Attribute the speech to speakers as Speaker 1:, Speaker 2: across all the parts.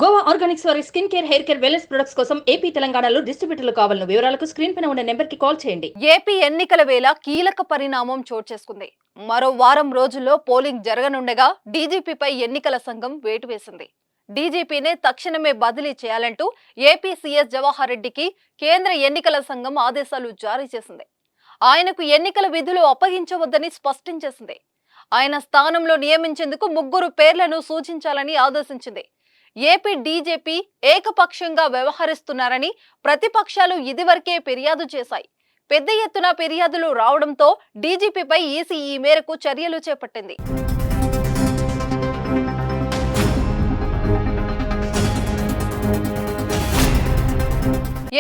Speaker 1: Goa Organics వారి skin care, hair care, wellness products కోసం AP, తెలంగాణలో డిస్ట్రిబ్యూటర్లు కావాలను వివరాలకు స్క్రీన్ పైన ఉన్న నెంబర్కి కాల్ చేయండి.
Speaker 2: ఏపీ ఎన్నికల వేళ కీలక పరిణామం చోటు చేసుకుంది. మరో వారం రోజుల్లో పోలింగ్ జరగనుండగా డీజీపీపై ఎన్నికల సంఘం వేటు వేసింది. డీజీపీనే తక్షణమే బదిలీ చేయాలంటూ ఏపీ సీఎస్ జవహర్ రెడ్డికి కేంద్ర ఎన్నికల సంఘం ఆదేశాలు జారీ చేసింది. ఆయనకు ఎన్నికల విధులు అప్పగించవద్దని స్పష్టం చేసింది. ఆయన స్థానంలో నియమించేందుకు 3 పేర్లను సూచించాలని ఆదేశించింది. ఏపీ డీజీపీ ఏకపక్షంగా వ్యవహరిస్తున్నారని ప్రతిపక్షాలు ఇదివరకే ఫిర్యాదు చేశాయి. పెద్ద ఎత్తున ఫిర్యాదులు రావడంతో డీజీపీపై ఈసీ ఈ మేరకు చర్యలు చేపట్టింది.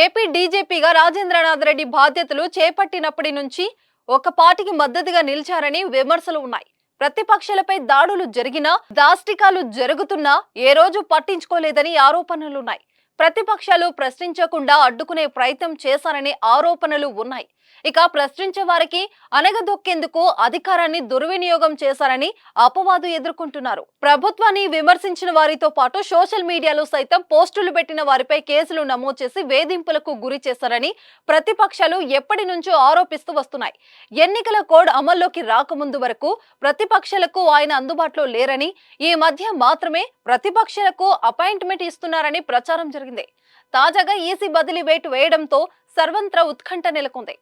Speaker 2: ఏపీ డీజీపీగా రాజేంద్రనాథ్ రెడ్డి బాధ్యతలు చేపట్టినప్పటి నుంచి ఒక పార్టీకి మద్దతుగా నిలిచారని విమర్శలు ఉన్నాయి. ప్రతిపక్షాలపై దాడులు జరిగినా, దాష్టికాలు జరుగుతున్నా ఏ రోజు పట్టించుకోలేదని ఆరోపణలున్నాయి. ప్రతిపక్షాలు ప్రశ్నించకుండా అడ్డుకునే ప్రయత్నం చేశారనే ఆరోపణలు ఉన్నాయి. ఇక ప్రశ్నించే వారికి అనగదొక్కేందుకు అధికారాన్ని దుర్వినియోగం చేశారని అపవాదు ఎదుర్కొంటున్నారు. ప్రభుత్వాన్ని విమర్శించిన వారితో పాటు సోషల్ మీడియాలో సైతం పోస్టులు పెట్టిన వారిపై కేసులు నమోదు చేసి వేధింపులకు గురి చేశారని ప్రతిపక్షాలు ఎప్పటి నుంచో ఆరోపిస్తూ వస్తున్నాయి. ఎన్నికల కోడ్ అమల్లోకి రాకముందు వరకు ప్రతిపక్షాలకు ఆయన అందుబాటులో లేరని, ఈ మధ్య మాత్రమే ప్రతిపక్షాలకు అపాయింట్మెంట్ ఇస్తున్నారని ప్రచారం జరిగింది. తాజాగా ఈసీ బదిలీ వేటు వేయడంతో సర్వత్రా ఉత్కంఠ నెలకొంది.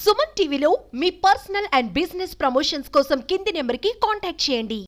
Speaker 3: సుమన్ టీవీలో మీ పర్సనల్ అండ్ బిజినెస్ ప్రమోషన్స్ కోసం కింది నెంబర్కి కాంటాక్ట్ చేయండి.